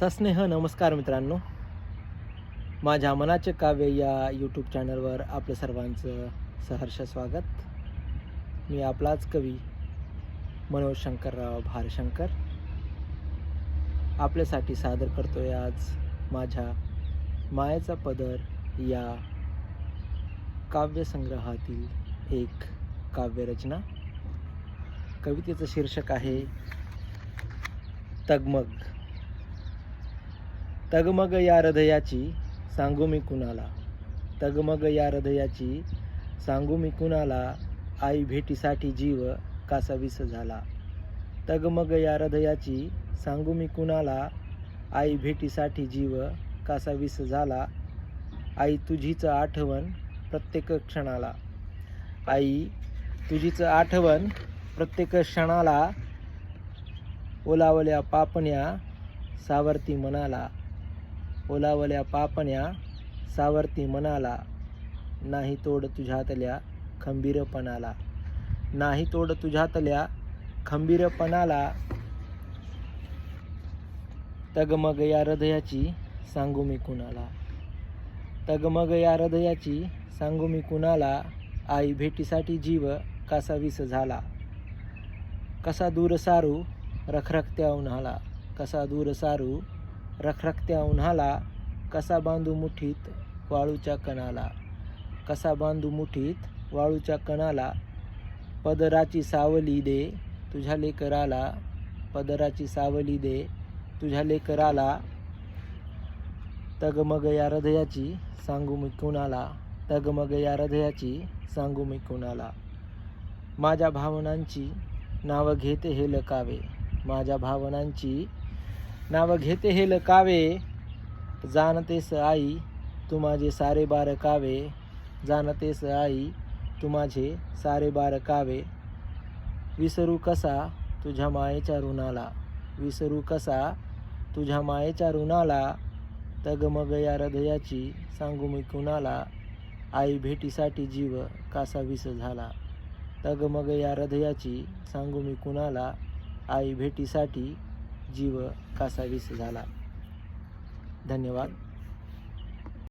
सस्नेह नमस्कार मित्रांनो. माझ्या मनाचे काव्य या यूट्यूब चॅनलवर आपलं सर्वांचं सहर्ष स्वागत. मी आपलाच कवी मनोज शंकरराव भारशंकर आपल्यासाठी सादर करतोय आज माझ्या मायेचा पदर या काव्यसंग्रहातील एक काव्यरचना. कवितेचं शीर्षक आहे तगमग. तगमग या हृदयाची सांगू मी कुणाला, तगमग या हृदयाची सांगू मी कुणाला, आई भेटीसाठी जीव कासा विस झाला. तगमग या हृदयाची सांगू मी कुणाला, आई भेटीसाठी जीव कासा विस झाला. आई तुझीच आठवण प्रत्येक क्षणाला, आई तुझीच आठवण प्रत्येक क्षणाला, ओलावल्या पापण्या सावरती मनाला, ओलावल्या पापण्या सावरती मनाला. नाही तोड तुझ्यातल्या खंबीरपणाला, नाही तोड तुझ्यातल्या खंबीरपणाला. तगमग या हृदयाची सांगू मी कुणाला, तगमग या हृदयाची सांगू मी कुणाला, आई भेटीसाठी जीव कासा विस झाला. कसा दूर सारू रखरखत्या उन्हाला, कसा दूर सारू रखरखत्या उन्हाला, कसा बांधू मुठीत वाळूच्या कणाला, कसा बांधू मुठीत वाळूच्या कणाला. पदराची सावली दे तुझ्या लेकराला, पदराची सावली दे तुझ्या लेकराला. तगमग या हृदयाची सांगू मी कुणाला, तगमग या हृदयाची सांगू मी कुणाला. माझ्या भावनांची नावं घेते हे लकावे, माझ्या भावनांची नावं घेते हे लकावे. जाणतेस आई तू माझे सारे बार कावे, जाणतेस आई तू माझे सारे बार कावे. विसरू कसा तुझ्या मायेच्या ऋणाला, विसरू कसा तुझ्या मायेच्या ऋणाला. तगमग या हृदयाची सांगू मी कुणाला, आई भेटीसाठी जीव कासा विस झाला. तगमग या हृदयाची सांगू मी कुणाला, आई भेटीसाठी जीव कासा विस झाला. धन्यवाद.